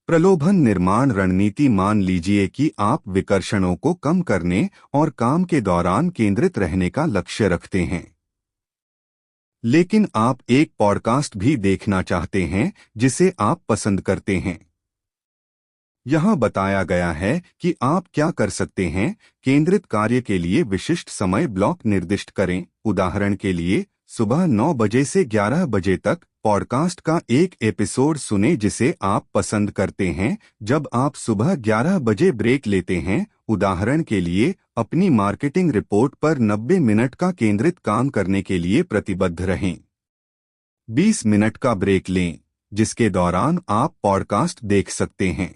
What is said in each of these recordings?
प्रलोभन निर्माण रणनीति। मान लीजिए कि आप विकर्षणों को कम करने और काम के दौरान केंद्रित रहने का लक्ष्य रखते हैं, लेकिन आप एक पॉडकास्ट भी देखना चाहते हैं जिसे आप पसंद करते हैं। यहाँ बताया गया है कि आप क्या कर सकते हैं। केंद्रित कार्य के लिए विशिष्ट समय ब्लॉक निर्दिष्ट करें। उदाहरण के लिए, सुबह 9 बजे से 11 बजे तक पॉडकास्ट का एक एपिसोड सुनें जिसे आप पसंद करते हैं। जब आप सुबह 11 बजे ब्रेक लेते हैं, उदाहरण के लिए अपनी मार्केटिंग रिपोर्ट पर 90 मिनट का केंद्रित काम करने के लिए प्रतिबद्ध रहें। 20 मिनट का ब्रेक लें, जिसके दौरान आप पॉडकास्ट देख सकते हैं।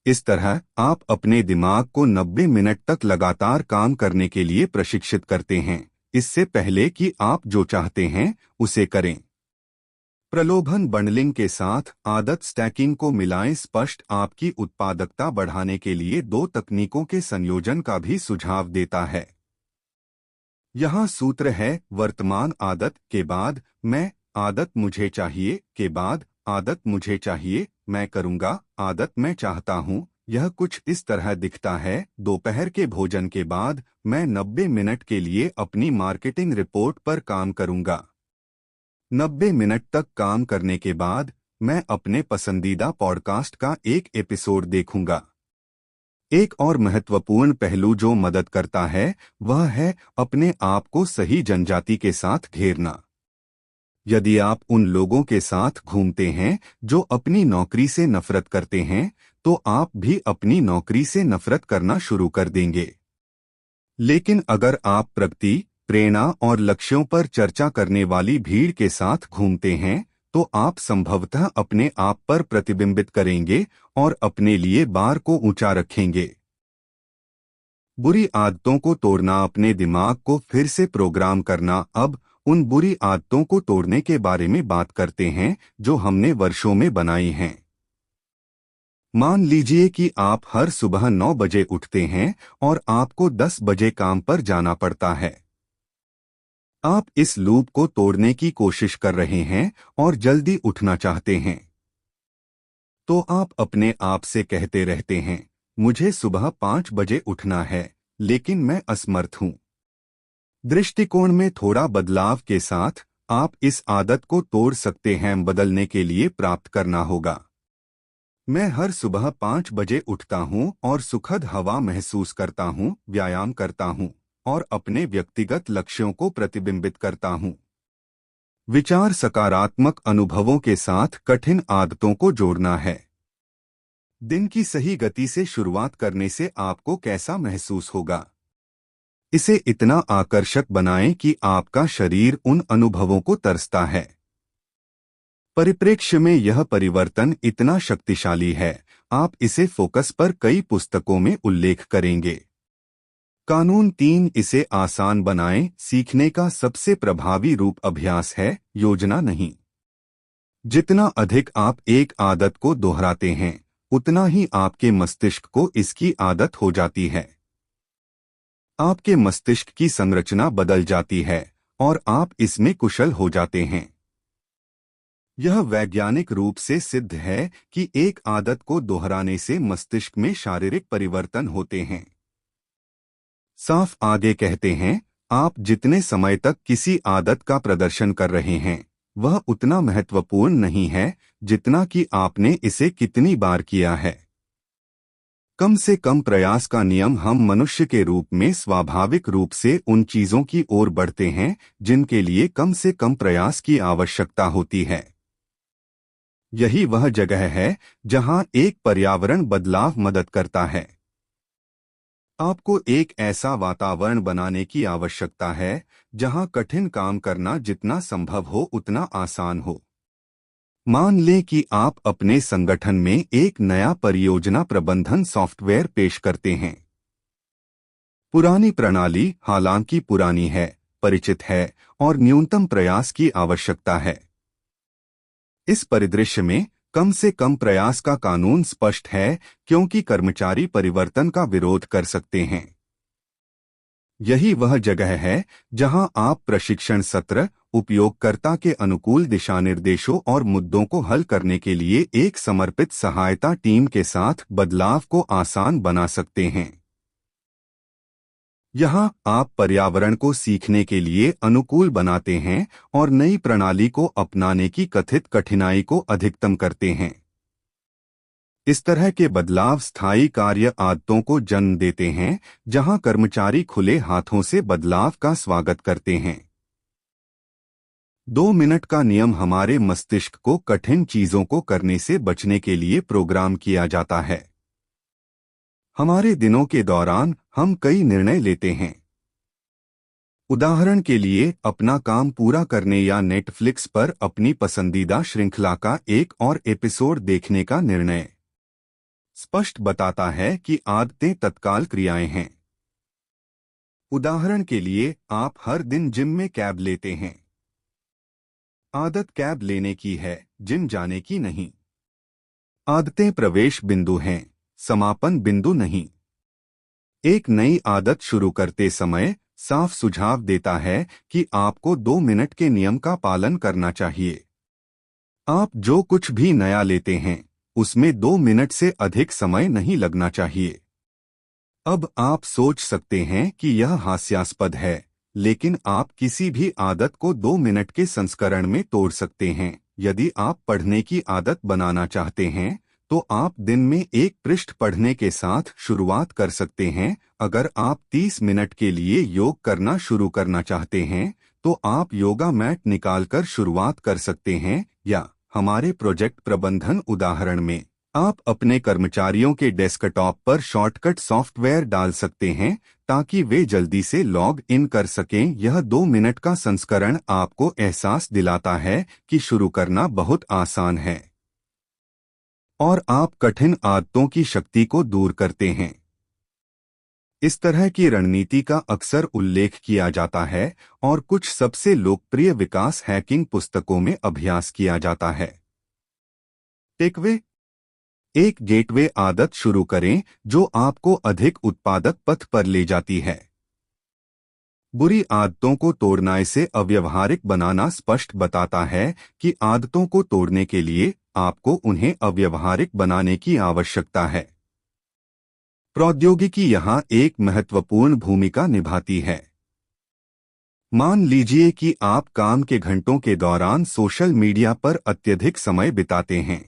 इस तरह आप अपने दिमाग को 90 मिनट तक लगातार काम करने के लिए प्रशिक्षित करते हैं, इससे पहले कि आप जो चाहते हैं उसे करें। प्रलोभन बंडलिंग के साथ आदत स्टैकिंग को मिलाएं। स्पष्ट आपकी उत्पादकता बढ़ाने के लिए 2 तकनीकों के संयोजन का भी सुझाव देता है। यहाँ सूत्र है: वर्तमान आदत के बाद मैं, आदत मुझे चाहिए के बाद आदत मुझे चाहिए, मैं करूँगा, आदत मैं चाहता हूँ। यह कुछ इस तरह दिखता है: दोपहर के भोजन के बाद मैं 90 मिनट के लिए अपनी मार्केटिंग रिपोर्ट पर काम करूँगा। 90 मिनट तक काम करने के बाद मैं अपने पसंदीदा पॉडकास्ट का एक एपिसोड देखूंगा। एक और महत्वपूर्ण पहलू जो मदद करता है वह है अपने आप को सही जनजाति के साथ घेरना। यदि आप उन लोगों के साथ घूमते हैं जो अपनी नौकरी से नफरत करते हैं, तो आप भी अपनी नौकरी से नफरत करना शुरू कर देंगे। लेकिन अगर आप प्रगति, प्रेरणा और लक्ष्यों पर चर्चा करने वाली भीड़ के साथ घूमते हैं, तो आप संभवतः अपने आप पर प्रतिबिंबित करेंगे और अपने लिए बार को ऊंचा रखेंगे। बुरी आदतों को तोड़ना। अपने दिमाग को फिर से प्रोग्राम करना। अब उन बुरी आदतों को तोड़ने के बारे में बात करते हैं जो हमने वर्षों में बनाई हैं। मान लीजिए कि आप हर सुबह 9 बजे उठते हैं और आपको 10 बजे काम पर जाना पड़ता है। आप इस लूप को तोड़ने की कोशिश कर रहे हैं और जल्दी उठना चाहते हैं। तो आप अपने आप से कहते रहते हैं, मुझे सुबह 5 बजे उठना है, लेकिन मैं असमर्थ हूं। दृष्टिकोण में थोड़ा बदलाव के साथ आप इस आदत को तोड़ सकते हैं। बदलने के लिए प्राप्त करना होगा: मैं हर सुबह 5 बजे उठता हूं और सुखद हवा महसूस करता हूं, व्यायाम करता हूं और अपने व्यक्तिगत लक्ष्यों को प्रतिबिंबित करता हूं। विचार सकारात्मक अनुभवों के साथ कठिन आदतों को जोड़ना है। दिन की सही गति से शुरुआत करने से आपको कैसा महसूस होगा? इसे इतना आकर्षक बनाएं कि आपका शरीर उन अनुभवों को तरसता है। परिप्रेक्ष्य में यह परिवर्तन इतना शक्तिशाली है, आप इसे फोकस पर कई पुस्तकों में उल्लेख करेंगे। कानून 3, इसे आसान बनाएं। सीखने का सबसे प्रभावी रूप अभ्यास है, योजना नहीं। जितना अधिक आप एक आदत को दोहराते हैं, उतना ही आपके मस्तिष्क को इसकी आदत हो जाती है। आपके मस्तिष्क की संरचना बदल जाती है और आप इसमें कुशल हो जाते हैं। यह वैज्ञानिक रूप से सिद्ध है कि एक आदत को दोहराने से मस्तिष्क में शारीरिक परिवर्तन होते हैं। साफ आगे कहते हैं, आप जितने समय तक किसी आदत का प्रदर्शन कर रहे हैं, वह उतना महत्वपूर्ण नहीं है जितना कि आपने इसे कितनी बार किया है। कम से कम प्रयास का नियम। हम मनुष्य के रूप में स्वाभाविक रूप से उन चीजों की ओर बढ़ते हैं जिनके लिए कम से कम प्रयास की आवश्यकता होती है। यही वह जगह है जहां एक पर्यावरण बदलाव मदद करता है। आपको एक ऐसा वातावरण बनाने की आवश्यकता है जहां कठिन काम करना जितना संभव हो उतना आसान हो। मान लें कि आप अपने संगठन में एक नया परियोजना प्रबंधन सॉफ्टवेयर पेश करते हैं। पुरानी प्रणाली, हालांकि पुरानी है, परिचित है और न्यूनतम प्रयास की आवश्यकता है। इस परिदृश्य में कम से कम प्रयास का कानून स्पष्ट है, क्योंकि कर्मचारी परिवर्तन का विरोध कर सकते हैं। यही वह जगह है जहां आप प्रशिक्षण सत्र, उपयोगकर्ता के अनुकूल दिशानिर्देशों और मुद्दों को हल करने के लिए एक समर्पित सहायता टीम के साथ बदलाव को आसान बना सकते हैं। यहाँ आप पर्यावरण को सीखने के लिए अनुकूल बनाते हैं और नई प्रणाली को अपनाने की कथित कठिनाई को अधिकतम करते हैं। इस तरह के बदलाव स्थायी कार्य आदतों को जन्म देते हैं, जहां कर्मचारी खुले हाथों से बदलाव का स्वागत करते हैं। 2 मिनट का नियम हमारे मस्तिष्क को कठिन चीजों को करने से बचने के लिए प्रोग्राम किया जाता है। हमारे दिनों के दौरान हम कई निर्णय लेते हैं। उदाहरण के लिए, अपना काम पूरा करने या नेटफ्लिक्स पर अपनी पसंदीदा श्रृंखला का एक और एपिसोड देखने का निर्णय स्पष्ट बताता है कि आदतें तत्काल क्रियाएं हैं। उदाहरण के लिए, आप हर दिन जिम में कैब लेते हैं। आदत कैब लेने की है, जिम जाने की नहीं। आदतें प्रवेश बिंदु हैं, समापन बिंदु नहीं। एक नई आदत शुरू करते समय साफ सुझाव देता है कि आपको 2 मिनट के नियम का पालन करना चाहिए। आप जो कुछ भी नया लेते हैं, उसमें 2 मिनट से अधिक समय नहीं लगना चाहिए। अब आप सोच सकते हैं कि यह हास्यास्पद है, लेकिन आप किसी भी आदत को 2 मिनट के संस्करण में तोड़ सकते हैं। यदि आप पढ़ने की आदत बनाना चाहते हैं, तो आप दिन में एक पृष्ठ पढ़ने के साथ शुरुआत कर सकते हैं। अगर आप 30 मिनट के लिए योग करना शुरू करना चाहते हैं, तो आप योगा मैट निकालकर शुरुआत कर सकते हैं, या हमारे प्रोजेक्ट प्रबंधन उदाहरण में आप अपने कर्मचारियों के डेस्कटॉप पर शॉर्टकट सॉफ्टवेयर डाल सकते हैं ताकि वे जल्दी से लॉग इन कर सकें। यह 2 मिनट का संस्करण आपको एहसास दिलाता है कि शुरू करना बहुत आसान है और आप कठिन आदतों की शक्ति को दूर करते हैं। इस तरह की रणनीति का अक्सर उल्लेख किया जाता है और कुछ सबसे लोकप्रिय विकास हैकिंग पुस्तकों में अभ्यास किया जाता है। टेकवे: एक गेटवे आदत शुरू करें जो आपको अधिक उत्पादक पथ पर ले जाती है। बुरी आदतों को तोड़ना इसे अव्यवहारिक बनाना स्पष्ट बताता है कि आदतों को तोड़ने के लिए आपको उन्हें अव्यवहारिक बनाने की आवश्यकता है। प्रौद्योगिकी यहाँ एक महत्वपूर्ण भूमिका निभाती है। मान लीजिए कि आप काम के घंटों के दौरान सोशल मीडिया पर अत्यधिक समय बिताते हैं।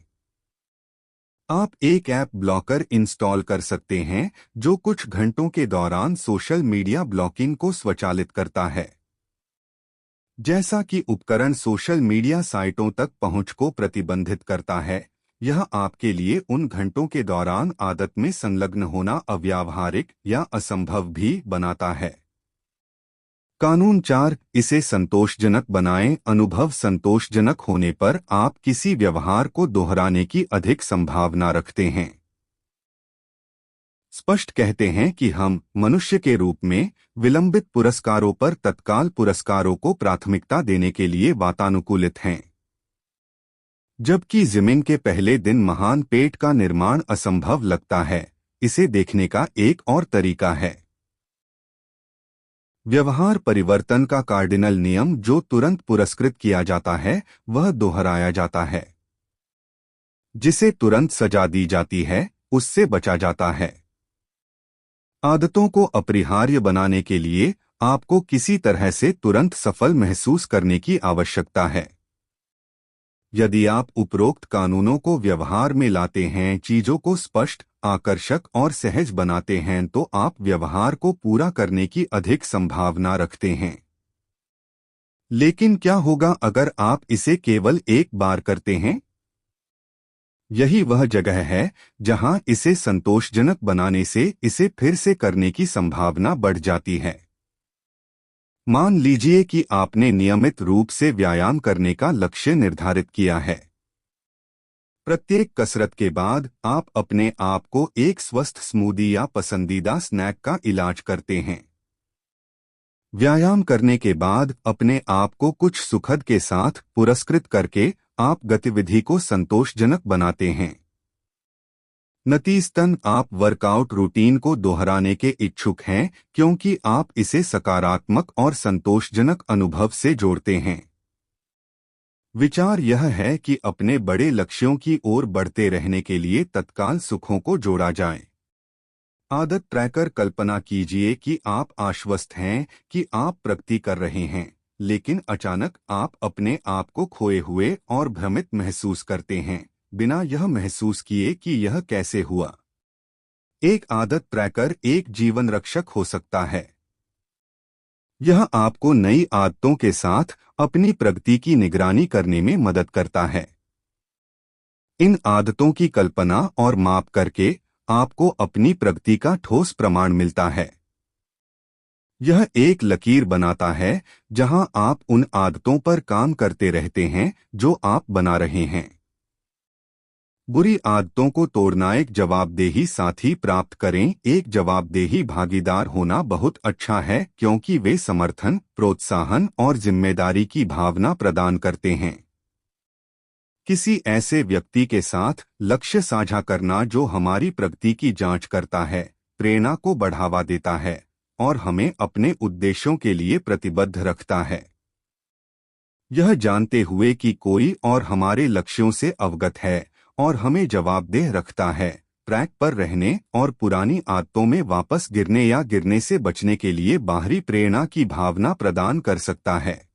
आप एक ऐप ब्लॉकर इंस्टॉल कर सकते हैं जो कुछ घंटों के दौरान सोशल मीडिया ब्लॉकिंग को स्वचालित करता है। जैसा कि उपकरण सोशल मीडिया साइटों तक पहुंच को प्रतिबंधित करता है, यह आपके लिए उन घंटों के दौरान आदत में संलग्न होना अव्यावहारिक या असंभव भी बनाता है। कानून 4, इसे संतोषजनक बनाएं। अनुभव संतोषजनक होने पर आप किसी व्यवहार को दोहराने की अधिक संभावना रखते हैं। स्पष्ट कहते हैं कि हम मनुष्य के रूप में विलंबित पुरस्कारों पर तत्काल पुरस्कारों को प्राथमिकता देने के लिए वातानुकूलित हैं, जबकि जिमिंग के पहले दिन महान पेट का निर्माण असंभव लगता है। इसे देखने का एक और तरीका है। व्यवहार परिवर्तन का कार्डिनल नियम जो तुरंत पुरस्कृत किया जाता है वह दोहराया जाता है। जिसे तुरंत सजा दी जाती है उससे बचा जाता है। आदतों को अपरिहार्य बनाने के लिए आपको किसी तरह से तुरंत सफल महसूस करने की आवश्यकता है। यदि आप उपरोक्त कानूनों को व्यवहार में लाते हैं, चीजों को स्पष्ट, आकर्षक और सहज बनाते हैं, तो आप व्यवहार को पूरा करने की अधिक संभावना रखते हैं। लेकिन क्या होगा अगर आप इसे केवल एक बार करते हैं? यही वह जगह है जहां इसे संतोषजनक बनाने से इसे फिर से करने की संभावना बढ़ जाती है। मान लीजिए कि आपने नियमित रूप से व्यायाम करने का लक्ष्य निर्धारित किया है। प्रत्येक कसरत के बाद आप अपने आप को एक स्वस्थ स्मूदी या पसंदीदा स्नैक का इलाज करते हैं। व्यायाम करने के बाद अपने आप को कुछ सुखद के साथ पुरस्कृत करके आप गतिविधि को संतोषजनक बनाते हैं। नतीजतन आप वर्कआउट रूटीन को दोहराने के इच्छुक हैं क्योंकि आप इसे सकारात्मक और संतोषजनक अनुभव से जोड़ते हैं। विचार यह है कि अपने बड़े लक्ष्यों की ओर बढ़ते रहने के लिए तत्काल सुखों को जोड़ा जाए। आदत ट्रैकर। कल्पना कीजिए कि आप आश्वस्त हैं कि आप प्रगति कर रहे हैं, लेकिन अचानक आप अपने आप को खोए हुए और भ्रमित महसूस करते हैं, बिना यह महसूस किए कि यह कैसे हुआ। एक आदत ट्रैकर एक जीवन रक्षक हो सकता है। यह आपको नई आदतों के साथ अपनी प्रगति की निगरानी करने में मदद करता है। इन आदतों की कल्पना और माप करके आपको अपनी प्रगति का ठोस प्रमाण मिलता है। यह एक लकीर बनाता है जहां आप उन आदतों पर काम करते रहते हैं जो आप बना रहे हैं। बुरी आदतों को तोड़ना। एक जवाबदेही साथी प्राप्त करें। एक जवाबदेही भागीदार होना बहुत अच्छा है क्योंकि वे समर्थन, प्रोत्साहन और जिम्मेदारी की भावना प्रदान करते हैं। किसी ऐसे व्यक्ति के साथ लक्ष्य साझा करना जो हमारी प्रगति की जांच करता है, प्रेरणा को बढ़ावा देता है और हमें अपने उद्देश्यों के लिए प्रतिबद्ध रखता है। यह जानते हुए कि कोई और हमारे लक्ष्यों से अवगत है और हमें जवाबदेह रखता है, ट्रैक पर रहने और पुरानी आदतों में वापस गिरने या गिरने से बचने के लिए बाहरी प्रेरणा की भावना प्रदान कर सकता है।